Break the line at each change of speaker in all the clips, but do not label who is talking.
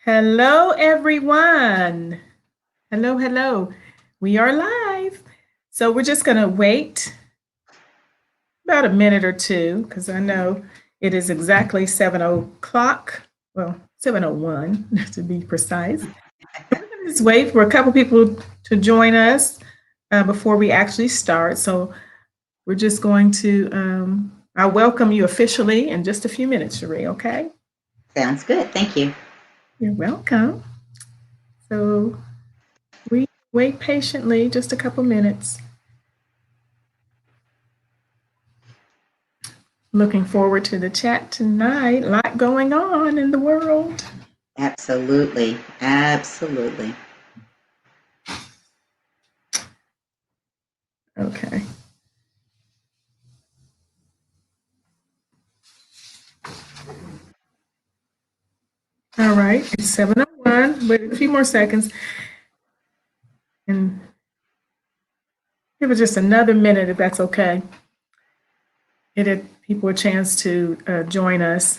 Hello, everyone. Hello, hello. We are live. So we're just going to wait about a minute or two because I know it is exactly 7 o'clock. Well, 7:01 to be precise. We're going to just wait for a couple people to join us before we actually start. So we're just going to, I'll welcome you officially in just a few minutes, Sheree, okay?
Sounds good. Thank you.
You're welcome. So we wait patiently, just a couple minutes. Looking forward to the chat tonight. A lot going on in the world.
Absolutely. Absolutely.
Okay. All right. It's 7:01. Wait a few more seconds and give it just another minute if that's okay. Give people a chance to join us.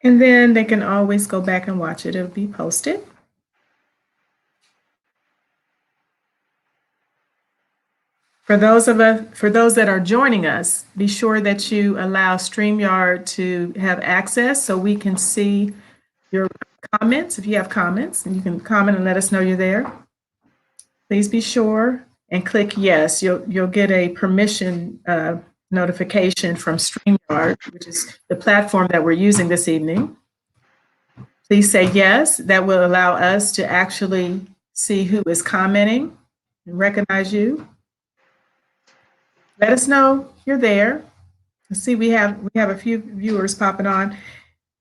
And then they can always go back and watch it. It'll be posted. For those that are joining us, be sure that you allow StreamYard to have access so we can see your comments. If you have comments, and you can comment and let us know you're there. Please be sure and click yes. You'll get a permission notification from StreamYard, which is the platform that we're using this evening. Please say yes. That will allow us to actually see who is commenting and recognize you. Let us know you're there. Let's see, we have a few viewers popping on.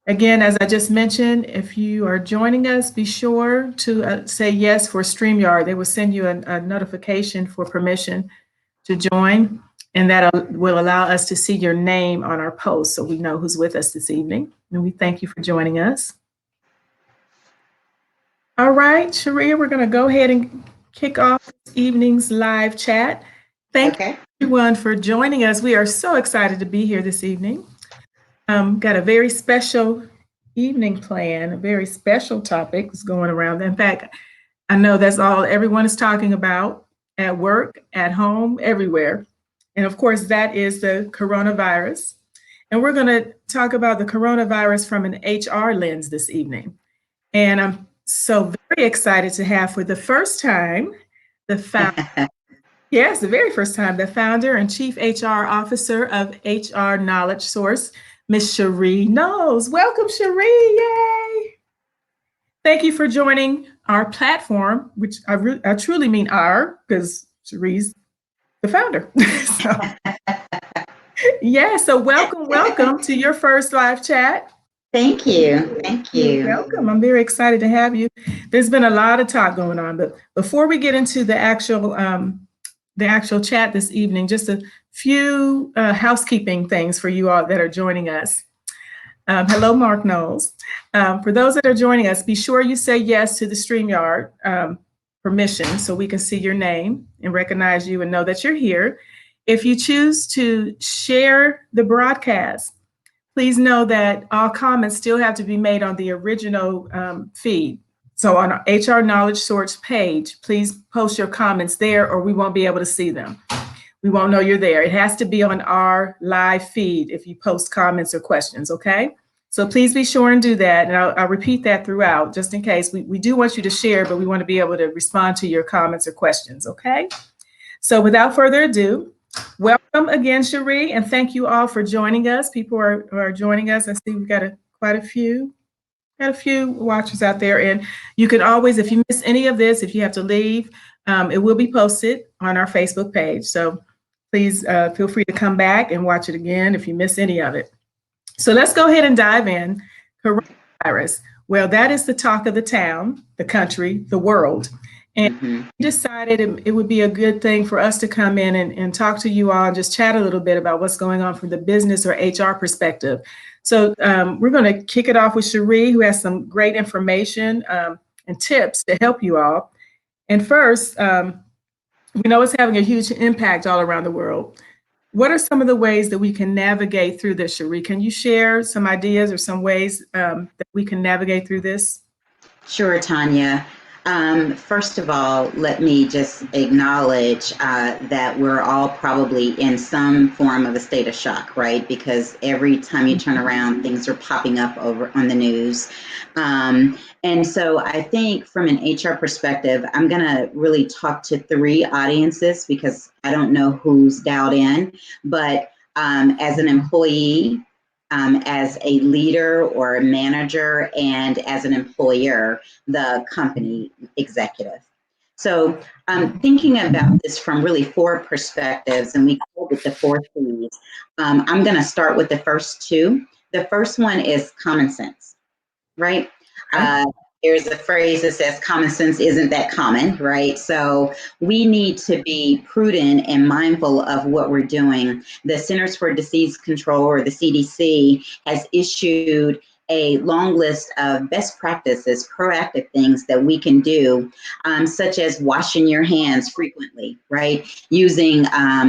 Again, as I just mentioned, if you are joining us, be sure to say yes for StreamYard. They will send you a notification for permission to join, and that will allow us to see your name on our post so we know who's with us this evening. And we thank you for joining us. All right, Sheree, we're going to go ahead and kick off this evening's live chat. Thank you everyone for joining us. We are so excited to be here this evening. Got a very special evening plan, a very special topic is going around. In fact, I know that's all everyone is talking about at work, at home, everywhere. And of course, that is the coronavirus. And we're going to talk about the coronavirus from an HR lens this evening. And I'm so very excited to have for the first time the founder. Yes, the very first time, the founder and chief HR officer of HR Knowledge Source, Miss Sheree Knowles. Welcome, Sheree. Yay. Thank you for joining our platform, which I truly mean our, because Sheree's the founder. So welcome to your first live chat.
Thank you. Thank you.
You're welcome. I'm very excited to have you. There's been a lot of talk going on, but before we get into the actual chat this evening, just a few housekeeping things for you all that are joining us. Hello, Mark Knowles. For those that are joining us, be sure you say yes to the StreamYard permission so we can see your name and recognize you and know that you're here. If you choose to share the broadcast, please know that all comments still have to be made on the original feed. So on our HR Knowledge Source page, please post your comments there or we won't be able to see them. We won't know you're there. It has to be on our live feed if you post comments or questions, okay? So please be sure and do that. And I'll repeat that throughout just in case. We do want you to share, but we want to be able to respond to your comments or questions, okay? So without further ado, welcome again, Sheree, and thank you all for joining us. People are joining us. I see we've got quite a few watchers out there, and you can always, if you miss any of this, if you have to leave, it will be posted on our Facebook page. So please feel free to come back and watch it again if you miss any of it. So let's go ahead and dive in. Coronavirus. Well, that is the talk of the town, the country, the world. And we decided it would be a good thing for us to come in and talk to you all and just chat a little bit about what's going on from the business or HR perspective. So we're going to kick it off with Sheree, who has some great information and tips to help you all. And first, we know it's having a huge impact all around the world. What are some of the ways that we can navigate through this, Sheree? Can you share some ideas or some ways that we can navigate through this?
Sure, Tonya. First of all, let me just acknowledge that we're all probably in some form of a state of shock, right? Because every time you turn around, things are popping up over on the news. And so I think from an HR perspective, I'm going to really talk to three audiences because I don't know who's dialed in, but as an employee, as a leader or a manager, and as an employer, the company executive. So thinking about this from really four perspectives, and we call it the four C's. I'm going to start with the first two. The first one is common sense, right? There's a phrase that says common sense isn't that common, right? So we need to be prudent and mindful of what we're doing. The Centers for Disease Control, or the CDC, has issued a long list of best practices, proactive things that we can do, such as washing your hands frequently, right? Using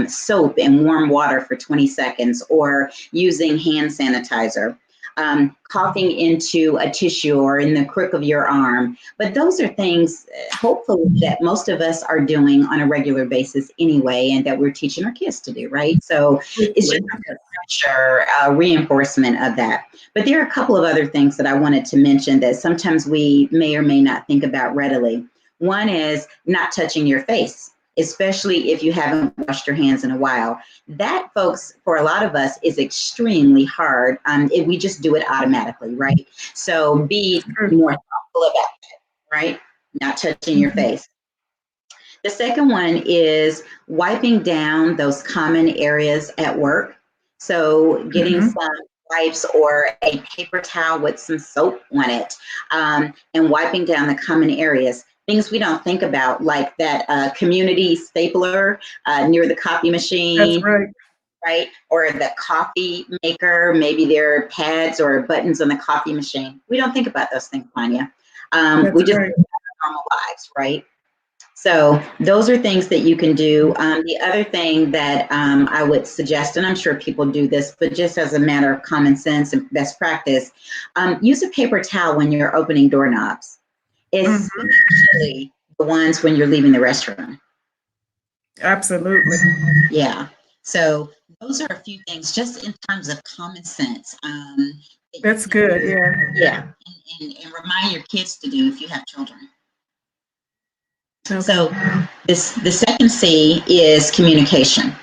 soap and warm water for 20 seconds, or using hand sanitizer. Coughing into a tissue or in the crook of your arm. But those are things, hopefully, that most of us are doing on a regular basis anyway, and that we're teaching our kids to do, right? So it's just a pressure reinforcement of that. But there are a couple of other things that I wanted to mention that sometimes we may or may not think about readily. One is not touching your face, especially if you haven't washed your hands in a while. That, folks, for a lot of us is extremely hard if we just do it automatically, right? So be more thoughtful about that, right? Not touching your face. The second one is wiping down those common areas at work. So getting some wipes or a paper towel with some soap on it, and wiping down the common areas. Things we don't think about, like that community stapler near the copy machine.
That's right.
Right? Or the coffee maker, maybe there are pads or buttons on the coffee machine. We don't think about those things, Tonya. We just think about our normal lives, right? So those are things that you can do. The other thing that I would suggest, and I'm sure people do this, but just as a matter of common sense and best practice, use a paper towel when you're opening doorknobs, especially the ones when you're leaving the restroom.
Absolutely.
Yeah. So those are a few things just in terms of common sense.
That's good. Yeah.
Yeah. And remind your kids to do if you have children.
Okay.
So the second C is communication.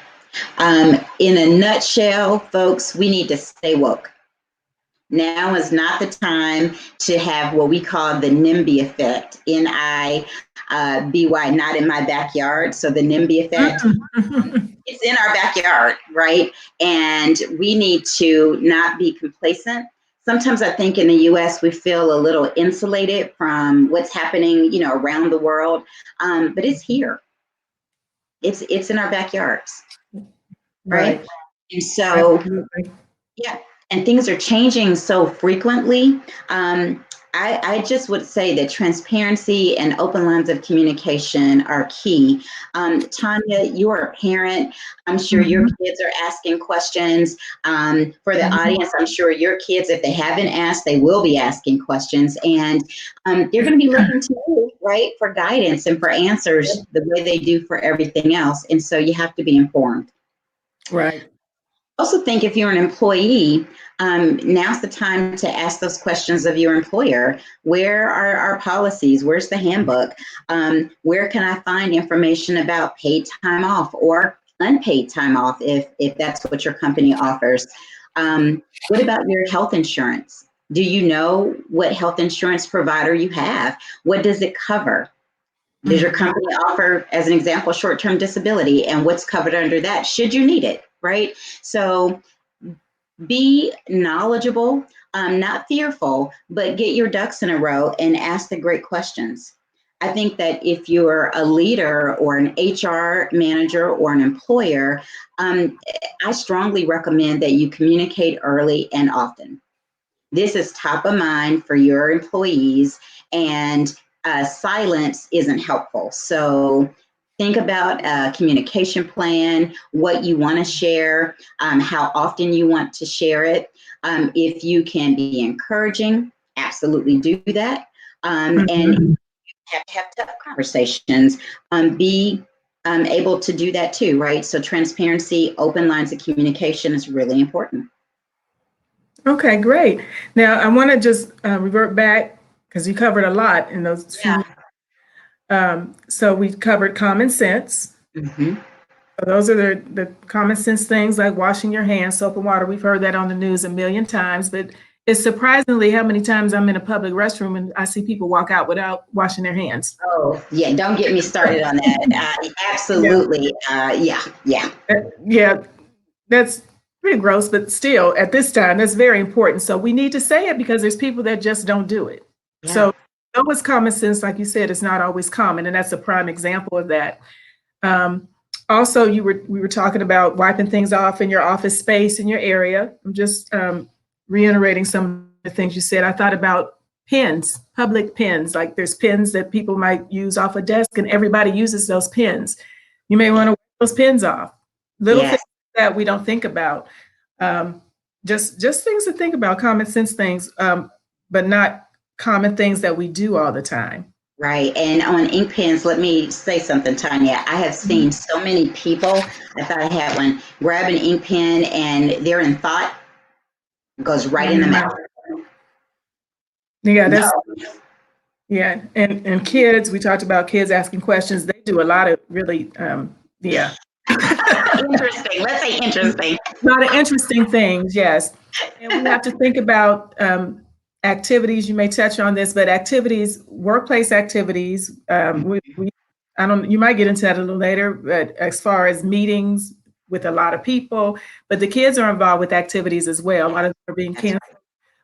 In a nutshell, folks, we need to stay woke. Now is not the time to have what we call the NIMBY effect, NIBY, not in my backyard. So the NIMBY effect, it's in our backyard, right? And we need to not be complacent. Sometimes I think in the US, we feel a little insulated from what's happening, around the world, but it's here. It's in our backyards, right? And so, yeah, and things are changing so frequently. I just would say that transparency and open lines of communication are key. Tonya, you're a parent. I'm sure your kids are asking questions. For the audience, I'm sure your kids, if they haven't asked, they will be asking questions. And they're going to be looking to you, right, for guidance and for answers the way they do for everything else. And so you have to be informed.
Right.
Also think if you're an employee, now's the time to ask those questions of your employer. Where are our policies? Where's the handbook? Where can I find information about paid time off or unpaid time off if that's what your company offers? What about your health insurance? Do you know what health insurance provider you have? What does it cover? Does your company offer, as an example, short-term disability, and what's covered under that should you need it, right? So be knowledgeable, not fearful, but get your ducks in a row and ask the great questions. I think that if you're a leader or an HR manager or an employer, I strongly recommend that you communicate early and often. This is top of mind for your employees, and silence isn't helpful. So Think about a communication plan, what you want to share, how often you want to share it. If you can be encouraging, absolutely do that. And you have to have tough conversations. Be able to do that too, right? So transparency, open lines of communication is really important.
Okay, great. Now I want to just revert back because you covered a lot in those few. So we covered common sense.
Mm-hmm.
So those are the common sense things like washing your hands, soap and water. We've heard that on the news a million times, but it's surprisingly how many times I'm in a public restroom and I see people walk out without washing their hands.
Oh, yeah. Don't get me started on that.
Yeah,
Absolutely. Yeah.
yeah, that's pretty gross, but still, at this time, that's very important. So we need to say it because there's people that just don't do it.
Yeah.
So though it's common sense, like you said, it's not always common, and that's a prime example of that. Um, Also, we were talking about wiping things off in your office space in your area. I'm just reiterating some of the things you said. I thought about pens, public pens. Like there's pens that people might use off a desk, and everybody uses those pens. You may want to wipe those pens off. Little things
Yes.
that we don't think about. Um, just things to think about, common sense things, but not common things that we do all the time.
Right. And on ink pens, let me say something, Tonya. I have
Mhm.
seen so many people, I thought I had one, grab an ink pen and they're in thought, goes right in the
Mhm.
mouth.
Yeah,
No.
that's yeah, and kids, we talked about kids asking questions. They do a lot of really, yeah,
Interesting. Let's say interesting.
a lot of interesting things. Yes, and we have to think about activities. You may touch on this, but activities, workplace activities. I don't. You might get into that a little later, but as far as meetings with a lot of people, but the kids are involved with activities as well. A lot of them are being
That's
canceled.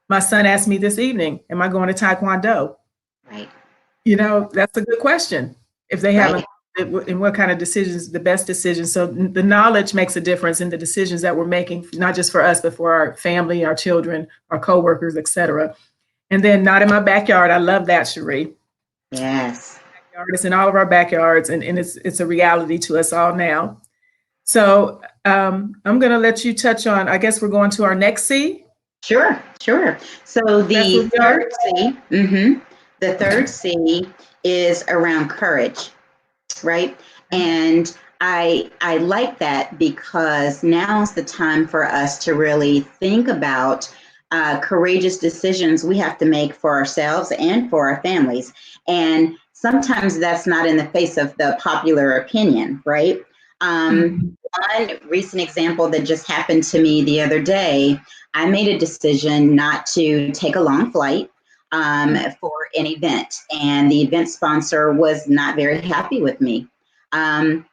My son asked me this evening, "Am I going to Taekwondo?"
right.
You know, that's a good question. If they haven't,
Right.
and what kind of decisions, the best decisions. So the knowledge makes a difference in the decisions that we're making, not just for us, but for our family, our children, our coworkers, et cetera. And then not in my backyard. I love that, Sheree.
Yes.
Backyard is in all of our backyards, and it's a reality to us all now. So I'm going to let you touch on, I guess we're going to our next C.
Sure. Sure. So
That's where
the
we are.
third C, the third C is around courage. Right? And I like that because now's the time for us to really think about courageous decisions we have to make for ourselves and for our families. And sometimes that's not in the face of the popular opinion, right?
Mhm.
One recent example that just happened to me the other day, I made a decision not to take a long flight for an event, and the event sponsor was not very happy with me. Um,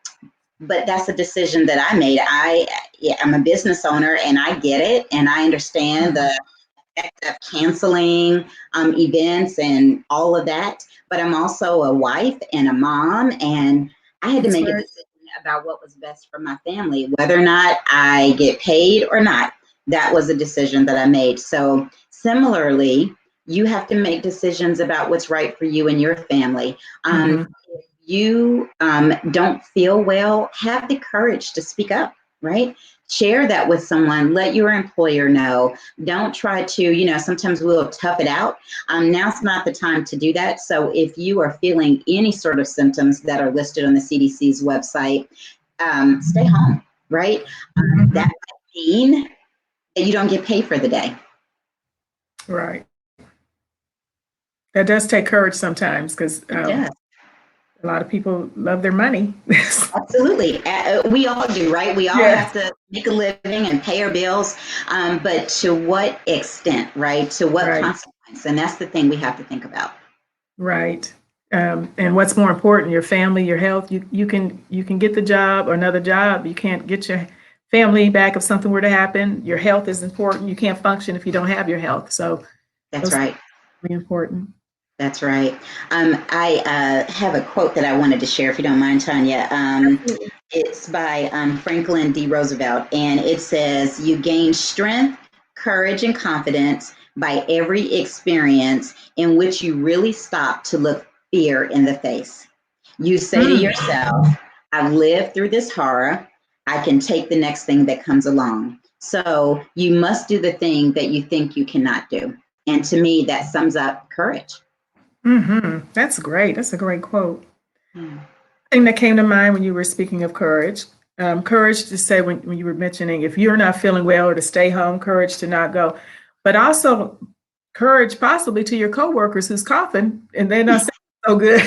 but that's a decision that I made. I'm a business owner, and I get it, and I understand the effect of canceling events and all of that. But I'm also a wife and a mom, and I had to
That's
make a
right.
decision about what was best for my family, whether or not I get paid or not. That was a decision that I made. So similarly, you have to make decisions about what's right for you and your family.
Mhm.
If you don't feel well, have the courage to speak up, right? Share that with someone. Let your employer know. Don't try to, sometimes we'll tough it out. Now's not the time to do that. So if you are feeling any sort of symptoms that are listed on the CDC's website, stay home, right? That
Mhm.
might mean that you don't get paid for the day.
Right. That does take courage sometimes because
It does.
a lot of people love their money.
Absolutely. We all do, right? We all
Yes,
have to make a living and pay our bills. But to what extent, right? To what
right,
consequence? And that's the thing we have to think about.
right. And what's more important, your family, your health. You can get the job or another job. You can't get your family back if something were to happen. Your health is important. You can't function if you don't have your health. So
That's
those things
right.
are really important.
That's right. I have a quote that I wanted to share, if you don't mind, Tanya.
Absolutely.
It's by Franklin D. Roosevelt, and it says, "You gain strength, courage, and confidence by every experience in which you really stop to look fear in the face. You say to
Mm,
yourself, I've lived through this horror. I can take the next thing that comes along. So you must do the thing that you think you cannot do. And to me, that sums up courage.
That's great. That's a great quote.
Hmm.
Thing that came to mind when you were speaking of courage. Courage to say when you were mentioning if you're not feeling well or to stay home, courage to not go. But also courage possibly to your coworkers who's coughing and they're not saying so good.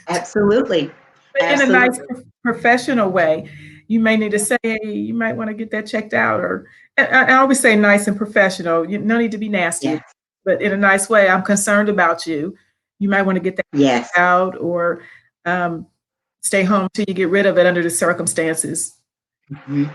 Absolutely.
But in a nice
Absolutely.
professional way. You may need to say, hey, you might want to get that checked out. Or I always say nice and professional. You no need to be nasty,
Yes.
but in a nice way. I'm concerned about you. You might want to get that
Yes.
out or um, stay home till you get rid of it under the circumstances.
Mhm.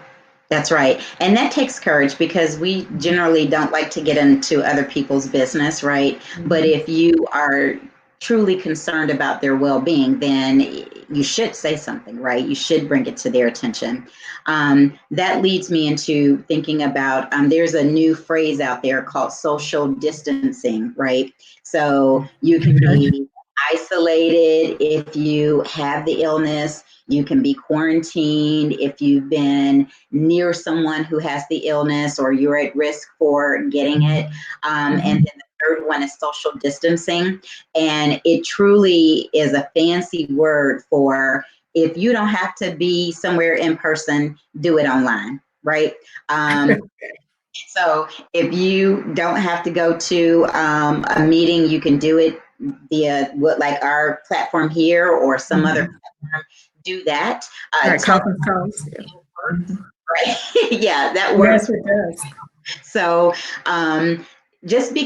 That's right. And that takes courage because we generally don't like to get into other people's business, right? But
Mhm.
if you are truly concerned about their well-being, then you should say something, right? You should bring it to their attention. That leads me into thinking about there's a new phrase out there called social distancing, right? So you can be isolated if you have the illness. You can be quarantined if you've been near someone who has the illness or you're at risk for getting it. And then the third one is social distancing. And it truly is a fancy word for if you don't have to be somewhere in person, do it online, right? So if you don't have to go to a meeting, you can do it via like our platform here or some other platform. Do that.
Right,
Tell
conference calls. Yeah.
works, right? Yeah, that
Yes,
works.
it does.
So just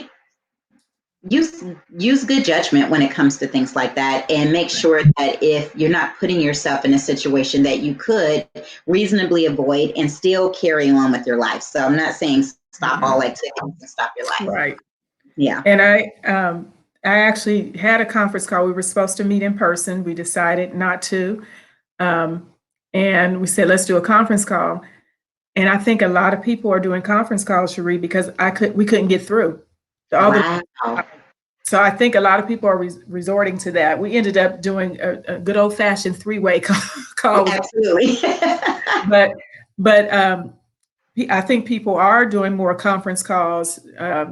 use good judgment when it comes to things like that, and make sure that if you're not putting yourself in a situation that you could reasonably avoid and still carry on with your life. So I'm not saying stop all activities and stop your life.
Right.
Yeah.
And I actually had a conference call. We were supposed to meet in person. We decided not to. Um, and we said, let's do a conference call. And I think a lot of people are doing conference calls, Sheree, because we couldn't get through. All the,
Wow.
so I think a lot of people are resorting to that. We ended up doing a good old fashioned three-way call.
Absolutely.
But I think people are doing more conference calls. A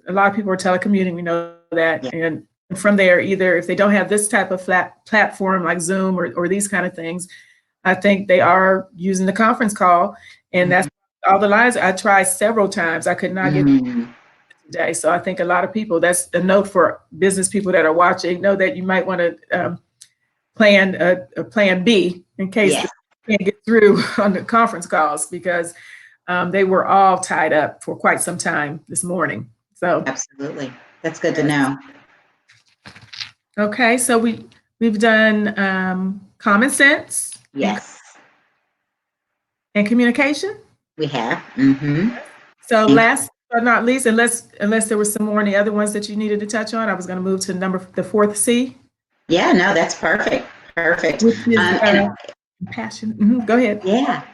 lot of people are telecommuting, we know that.
Yeah.
And from there, either if they don't have this type of flat platform like Zoom or these kind of things, I think they are using the conference call. And that's all the lines. I tried several times. I could not get today. So I think a lot of people, that's a note for business people that are watching, know that you might want to plan a plan B in case
Yes.
you can't get through on the conference calls because they were all tied up for quite some time this morning. So
Absolutely. That's good to
yes.
know.
Okay, so we've done common sense
Yes,
and communication.
we have.
So
And
last but not least, unless there was some more in the other ones that you needed to touch on, I was going to move to the fourth C,
yeah, no, that's perfect. Perfect.
which is
And
passion. Go ahead.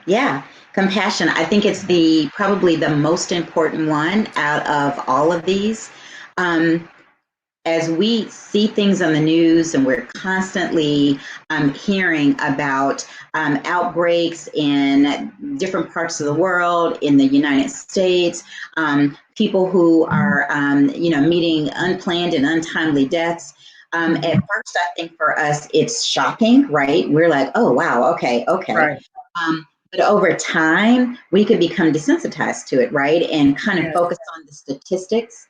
yeah, compassion. I think it's probably the most important one out of all of these. Um, as we see things on the news and we're constantly hearing about outbreaks in different parts of the world, in the United States, people who are, meeting unplanned and untimely deaths. At first, I think for us, it's shocking, right? We're like, oh, wow, okay.
Right.
But over time, we could become desensitized to it, right? And kind of
Yes.
focus on the statistics.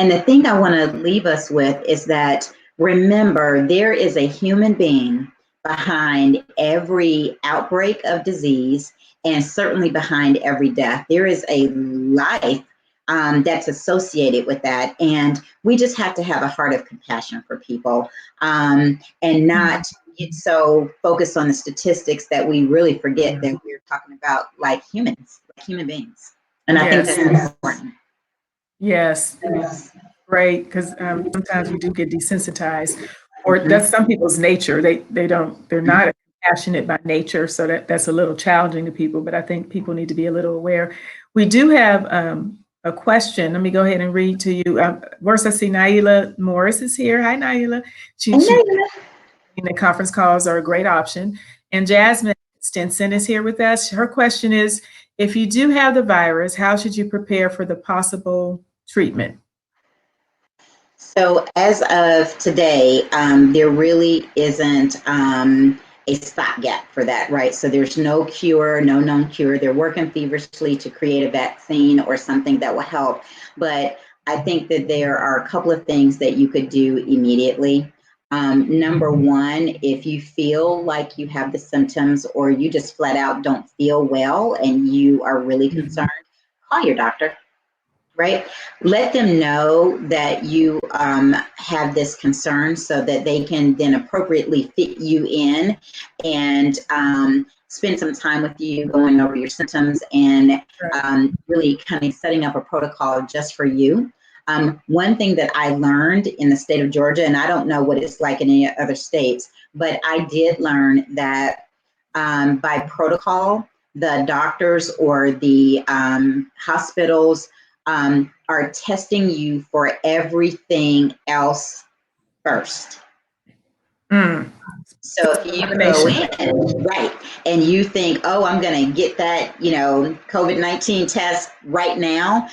And the thing I want to leave us with is that remember, there is a human being behind every outbreak of disease and certainly behind every death. There is a life that's associated with that. And we just have to have a heart of compassion for people and not get so focused on the statistics that we really forget that we're talking about like humans, like human beings. And I think
Yes.
that's important.
Yes. Great, because sometimes we do get desensitized, or
Mhm.
that's some people's nature. They're not passionate by nature, so that's a little challenging to people. But I think people need to be a little aware. We do have a question. Let me go ahead and read to you. First, I see Naila Morris is here. Hi, Naila. She
And
the conference calls are a great option. And Jasmine Stinson is here with us. Her question is, if you do have the virus, how should you prepare for the possible treatment?
So as of today, there really isn't a stopgap for that, right? So there's no cure, no known cure. They're working feverishly to create a vaccine or something that will help. But I think that there are a couple of things that you could do immediately. Number one, if you feel like you have the symptoms or you just flat out don't feel well and you are really concerned, call your doctor. Right? Let them know that you have this concern so that they can then appropriately fit you in and spend some time with you going over your symptoms and really kind of setting up a protocol just for you. One thing that I learned in the state of Georgia, and I don't know what it's like in any other states, but I did learn that by protocol, the doctors or the hospitals are testing you for everything else first. So if you go in, right, and you think, oh, I'm going to get that, COVID-19 test right now,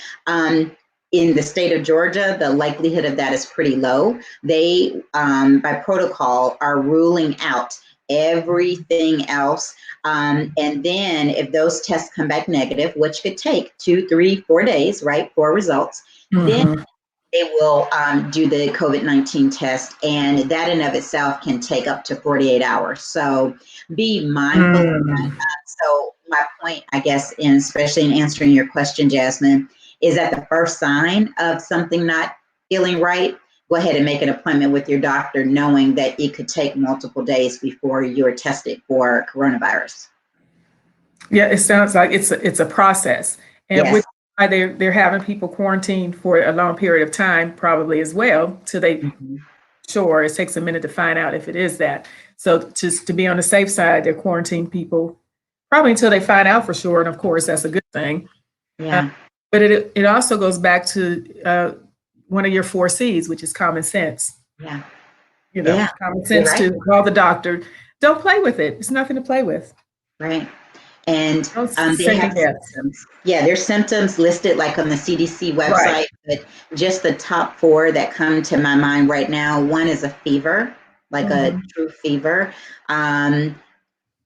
in the state of Georgia, the likelihood of that is pretty low. They, by protocol, are ruling out everything else. And then if those tests come back negative, which could take 2, 3, 4 days, right, for results, then they will do the COVID-19 test, and that in of itself can take up to 48 hours. So be mindful of that. So my point, I guess, especially in answering your question, Jasmine, is that the first sign of something not feeling right, go ahead and make an appointment with your doctor, knowing that it could take multiple days before you're tested for coronavirus.
Yeah, it sounds like it's a process, and which is why they're having people quarantined for a long period of time, probably as well, till they sure it takes a minute to find out if it is that. So just to be on the safe side, they're quarantining people probably until they find out for sure, and of course that's a good thing.
Yeah.
But it also goes back to one of your 4 C's, which is common sense.
Yeah.
Common sense to call the doctor. Don't play with it. It's nothing to play with.
Right. And they have
Yes.
symptoms. Yeah, there's symptoms listed like on the CDC website, but just the top 4 that come to my mind right now. One is a fever, like a true fever.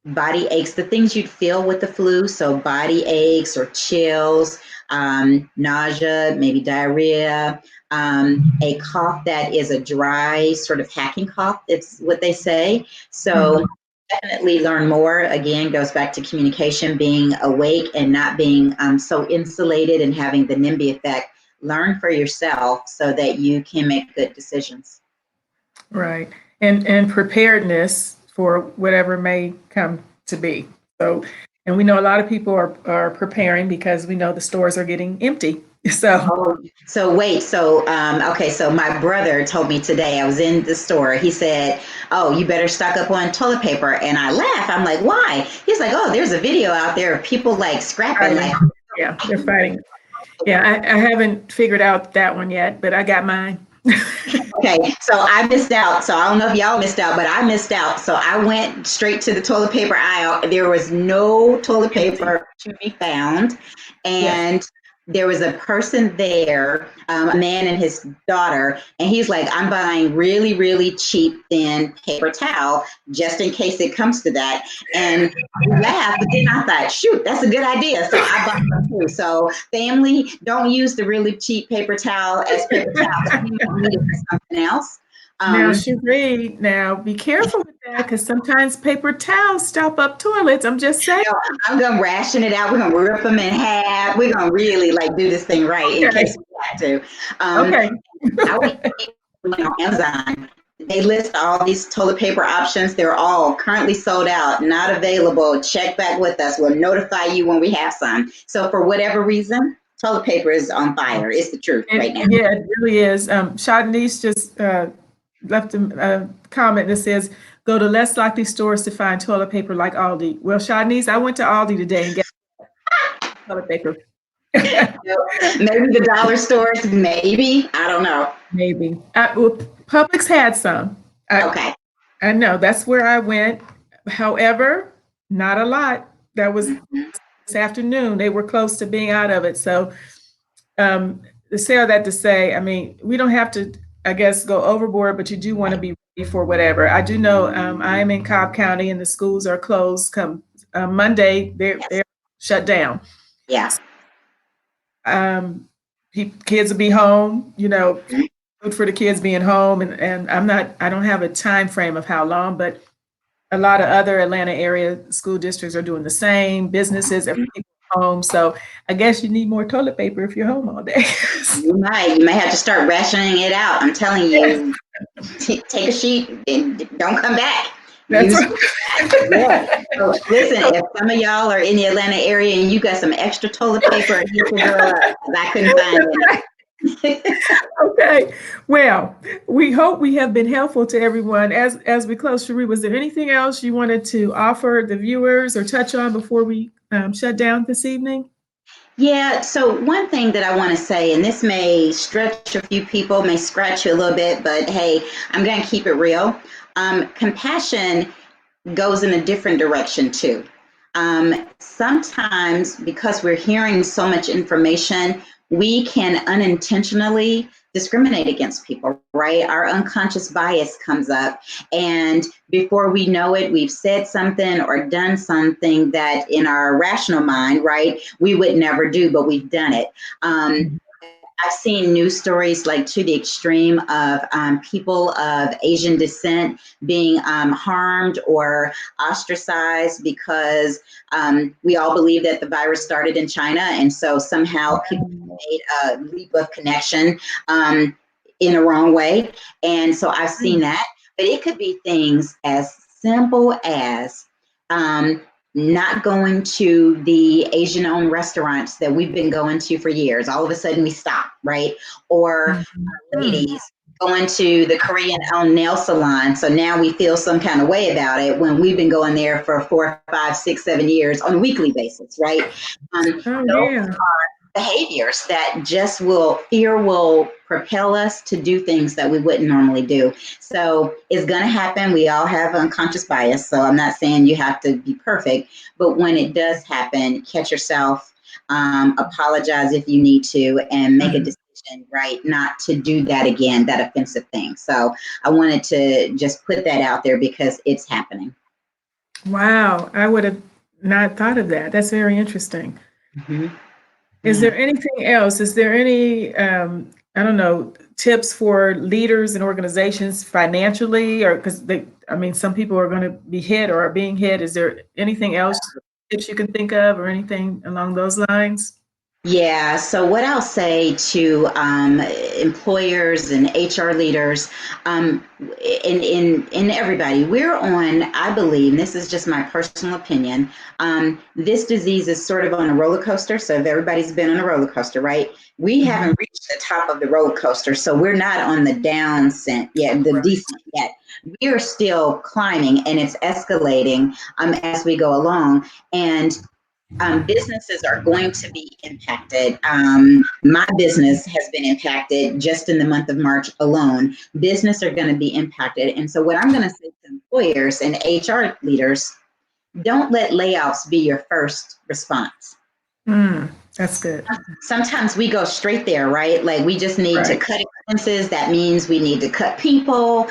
Body aches, the things you'd feel with the flu. So body aches or chills, nausea, maybe diarrhea, a cough that is a dry sort of hacking cough. It's what they say. So definitely learn more. Again, goes back to communication, being awake and not being so insulated and having the NIMBY effect. Learn for yourself so that you can make good decisions.
Right. And preparedness for whatever may come to be. So, and we know a lot of people are preparing because we know the stores are getting empty. So,
okay. So my brother told me today, I was in the store. He said, oh, you better stock up on toilet paper. And I laughed. I'm like, why? He's like, oh, there's a video out there of people like scrapping.
Yeah, they're fighting. Yeah, I haven't figured out that one yet, but I got mine.
Okay, so I missed out. So I don't know if y'all missed out, but I missed out. So I went straight to the toilet paper aisle. There was no toilet paper to be found. And there was a person there, a man and his daughter, and he's like, I'm buying really, really cheap, thin paper towel just in case it comes to that. And I laughed, but then I thought, shoot, that's a good idea. So I bought them too. So family, don't use the really cheap paper towel as paper towel. You might need it for something else.
Now, Sheree, now be careful with that because sometimes paper towels stop up toilets. I'm just saying.
I'm going to ration it out. We're going to rip them in half. We're going to really do this thing right in case we have to.
Okay.
I went on Amazon. They list all these toilet paper options. They're all currently sold out, not available. Check back with us. We'll notify you when we have some. So for whatever reason, toilet paper is on fire. It's the truth right now.
Yeah, it really is. Shadnice just left a comment that says, go to less likely stores to find toilet paper like Aldi. Well, Shadnice, I went to Aldi today and got toilet paper.
Maybe the dollar stores, maybe. I don't know.
Maybe. Well, Publix had some.
Okay.
I know, that's where I went. However, Not a lot. That was this afternoon. They were close to being out of it. So to say all that to say, I mean, we don't have to, I guess, go overboard, but you do want to be ready for whatever. I do know I am in Cobb County and the schools are closed. Come Monday, they're shut down.
Yeah.
Kids will be home, good for the kids being home. And I don't have a time frame of how long, but a lot of other Atlanta area school districts are doing the same. Businesses, everything home. So I guess you need more toilet paper if you're home all day.
You might have to start rationing it out. I'm telling you, take a sheet and don't come back.
That's
Use
right.
yeah. So listen, if some of y'all are in the Atlanta area and you got some extra toilet paper, hit the girl up, 'cause I couldn't find it.
Okay. Well, we hope we have been helpful to everyone. As we close, Sheree, was there anything else you wanted to offer the viewers or touch on before we shut down this evening?
Yeah, so one thing that I want to say, and this may stretch a few people, may scratch you a little bit, but hey, I'm going to keep it real. Compassion goes in a different direction too. Sometimes because we're hearing so much information, we can unintentionally discriminate against people, right? Our unconscious bias comes up, and before we know it, we've said something or done something that in our rational mind, right, we would never do, but we've done it. I've seen news stories like to the extreme of people of Asian descent being harmed or ostracized because we all believe that the virus started in China. And so somehow people made a leap of connection in a wrong way. And so I've seen that. But it could be things as simple as not going to the Asian-owned restaurants that we've been going to for years. All of a sudden we stop, right? Or ladies going to the Korean-owned nail salon. So now we feel some kind of way about it when we've been going there for 4, 5, 6, 7 years on a weekly basis, right? Those are behaviors that just fear will propel us to do things that we wouldn't normally do. So it's going to happen. We all have unconscious bias. So I'm not saying you have to be perfect, but when it does happen, catch yourself, apologize if you need to, and make a decision, right? Not to do that again, that offensive thing. So I wanted to just put that out there because it's happening.
Wow. I would have not thought of that. That's very interesting.
Mm-hmm.
Is there anything else? Is there any, I don't know, tips for leaders and organizations financially, or because some people are going to be hit or are being hit. Is there anything else, tips you can think of or anything along those lines?
Yeah, so what I'll say to employers and HR leaders, in everybody, we're on, I believe, and this is just my personal opinion, this disease is sort of on a roller coaster. So if everybody's been on a roller coaster, right? We haven't reached the top of the roller coaster, so we're not on the descent yet. We are still climbing, and it's escalating as we go along. And businesses are going to be impacted. My business has been impacted just in the month of March alone. Business are going to be impacted. And so what I'm going to say to employers and HR leaders, don't let layoffs be your first response.
That's good.
Sometimes we go straight there, right? Like we just need to cut expenses. That means we need to cut people.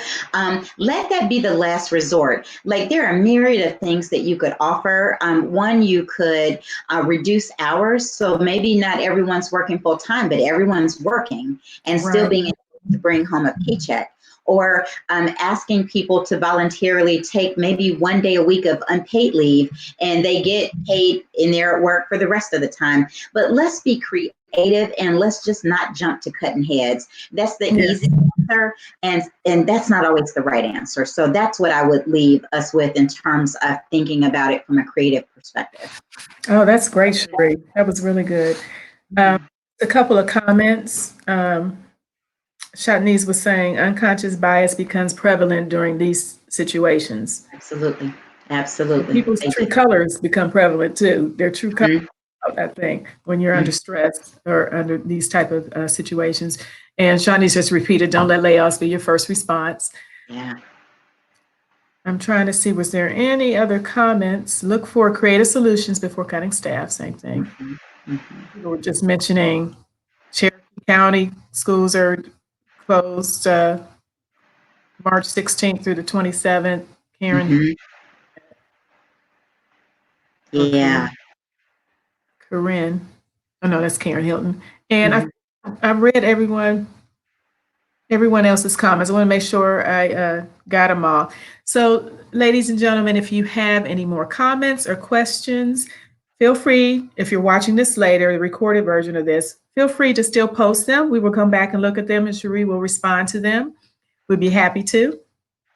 Let that be the last resort. Like there are a myriad of things that you could offer. One, you could reduce hours. So maybe not everyone's working full time, but everyone's working and still being able to bring home a paycheck. Or asking people to voluntarily take maybe 1 day a week of unpaid leave, and they get paid in their work for the rest of the time. But let's be creative and let's just not jump to cutting heads. That's the easy answer, and that's not always the right answer. So that's what I would leave us with in terms of thinking about it from a creative perspective.
Oh, that's great, Sheree. That was really good. A couple of comments. Shatnez was saying unconscious bias becomes prevalent during these situations.
Absolutely. Absolutely.
People's true colors become prevalent too. Their true colors, I think, when you're under stress or under these type of situations. And Shatnez just repeated, don't let layoffs be your first response.
Yeah.
I'm trying to see, was there any other comments? Look for creative solutions before cutting staff, same thing. People were just mentioning Cherokee County schools are closed March 16th through the 27th. Karen.
Yeah.
Corinne. Oh no, that's Karen Hilton. And I've read everyone else's comments. I want to make sure I got them all. So, ladies and gentlemen, if you have any more comments or questions, feel free, if you're watching this later, the recorded version of this, feel free to still post them. We will come back and look at them, and Sheree will respond to them. We'd be happy to.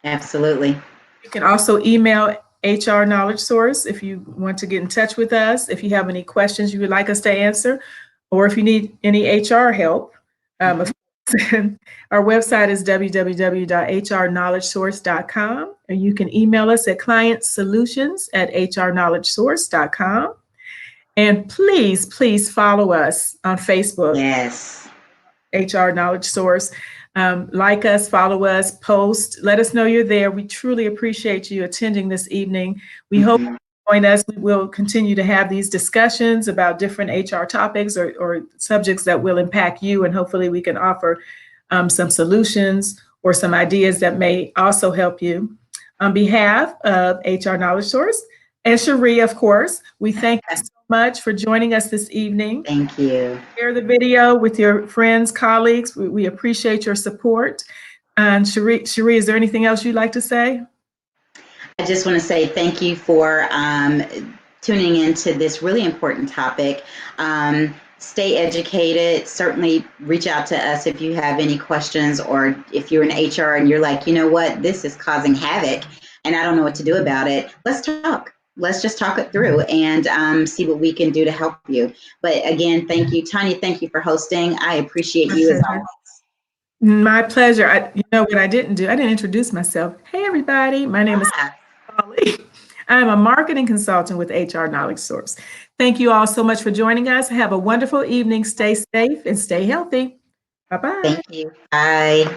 Absolutely.
You can also email HR Knowledge Source if you want to get in touch with us, if you have any questions you would like us to answer, or if you need any HR help. Our website is www.hrknowledgesource.com, and you can email us at clientsolutions@hrknowledgesource.com. And please follow us on Facebook.
Yes.
HR Knowledge Source. Like us, follow us, post, let us know you're there. We truly appreciate you attending this evening. We hope you join us. We will continue to have these discussions about different HR topics or subjects that will impact you, and hopefully we can offer some solutions or some ideas that may also help you. On behalf of HR Knowledge Source and Sheree, of course, we thank you so much for joining us this evening.
Thank you.
Share the video with your friends, colleagues. We appreciate your support. And Sheree, is there anything else you'd like to say?
I just want to say thank you for tuning into this really important topic. Stay educated. Certainly reach out to us if you have any questions, or if you're in HR and you're like, you know what, this is causing havoc and I don't know what to do about it. Let's talk. Let's just talk it through and see what we can do to help you. But again, thank you, Tonya. Thank you for hosting. I appreciate you as always.
My pleasure. You know what I didn't do? I didn't introduce myself. Hey, everybody. My name is Tonya Hawley. I'm a marketing consultant with HR Knowledge Source. Thank you all so much for joining us. Have a wonderful evening. Stay safe and stay healthy. Bye-bye.
Thank you. Bye.